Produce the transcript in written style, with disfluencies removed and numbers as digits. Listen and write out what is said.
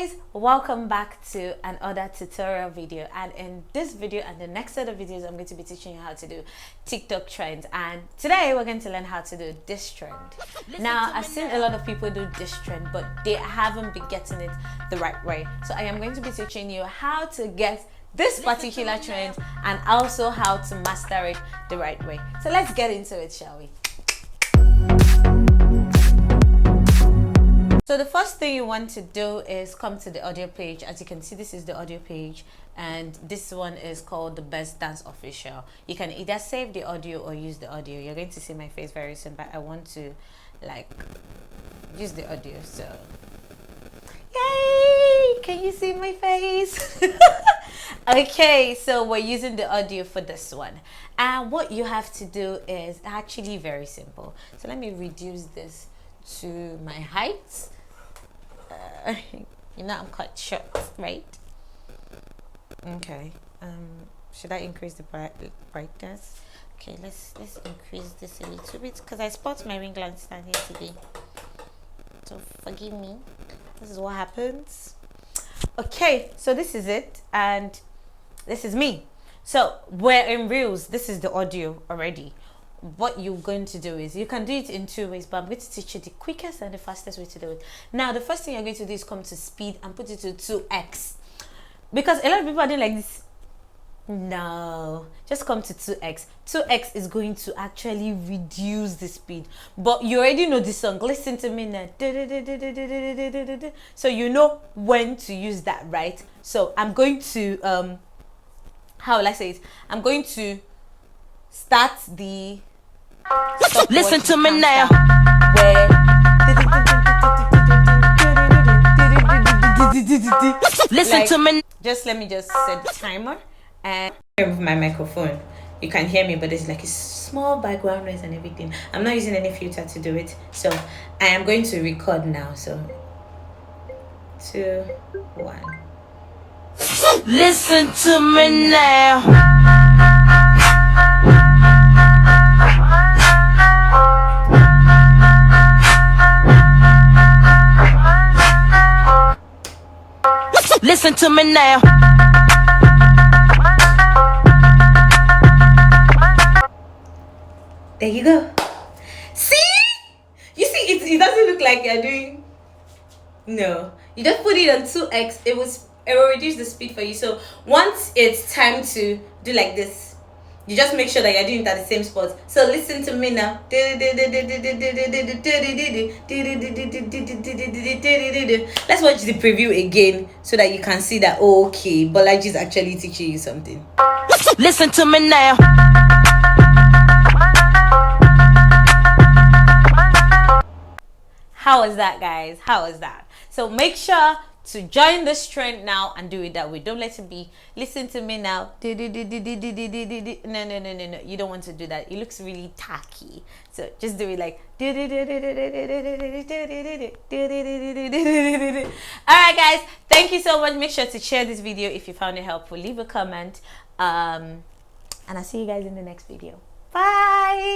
guys, welcome back to another tutorial video, and in this video and the next set of videos I'm going to be teaching you how to do TikTok trends. And today we're going to learn how to do this trend. Now I've seen a lot of people do this trend, but they haven't been getting it the right way, so I am going to be teaching you how to get this particular trend and also how to master it the right way. So let's get into it, shall we? So the first thing you want to do is come to the audio page. As you can see, this is the audio page, and this one is called the Best Dance Official. You can either save the audio or use the audio. You're going to see my face very soon, but I want to use the audio. So yay, can you see my face? Okay, so we're using the audio for this one, and what you have to do is actually very simple. So let me reduce this to my height. I'm quite short, right? Okay. Should I increase the brightness? Okay, let's increase this a little bit because I spot my ring light standing today. So forgive me. This is what happens. Okay, so this is it, and this is me. So we're in Reels. This is the audio already. What you're going to do is, you can do it in two ways, but I'm going to teach you the quickest and the fastest way to do it. Now the first thing you're going to do is come to speed and put it to 2x, because a lot of people are doing like this. No, just come to 2x. 2x is going to actually reduce the speed, but you already know this song. Listen to me now. So you know when to use that, right? So I'm going to how will I say it? I'm going to start the listen to me now. Where Listen to me. Just let me just set the timer and remove my microphone. You can hear me, but there's like a small background noise and everything. I'm not using any filter to do it, so I am going to record now. So 2, 1. Listen to me now. Listen to me now. There you go. See? You see, it doesn't look like you're doing. No. You just put it on 2x. It will reduce the speed for you. So once it's time to do like this, you just make sure that you're doing it at the same spot. So listen to me now. Let's watch the preview again so that you can see that, oh, okay, Bolaji is actually teaching you something. Listen to me now. How was that, guys? How was that? So make sure to join this trend now and do it that way. Don't let it be listen to me now. No, you don't want to do that. It looks really tacky. So just do it like all right, guys, thank you so much. Make sure to share this video if you found it helpful. Leave a comment, and I'll see you guys in the next video. Bye.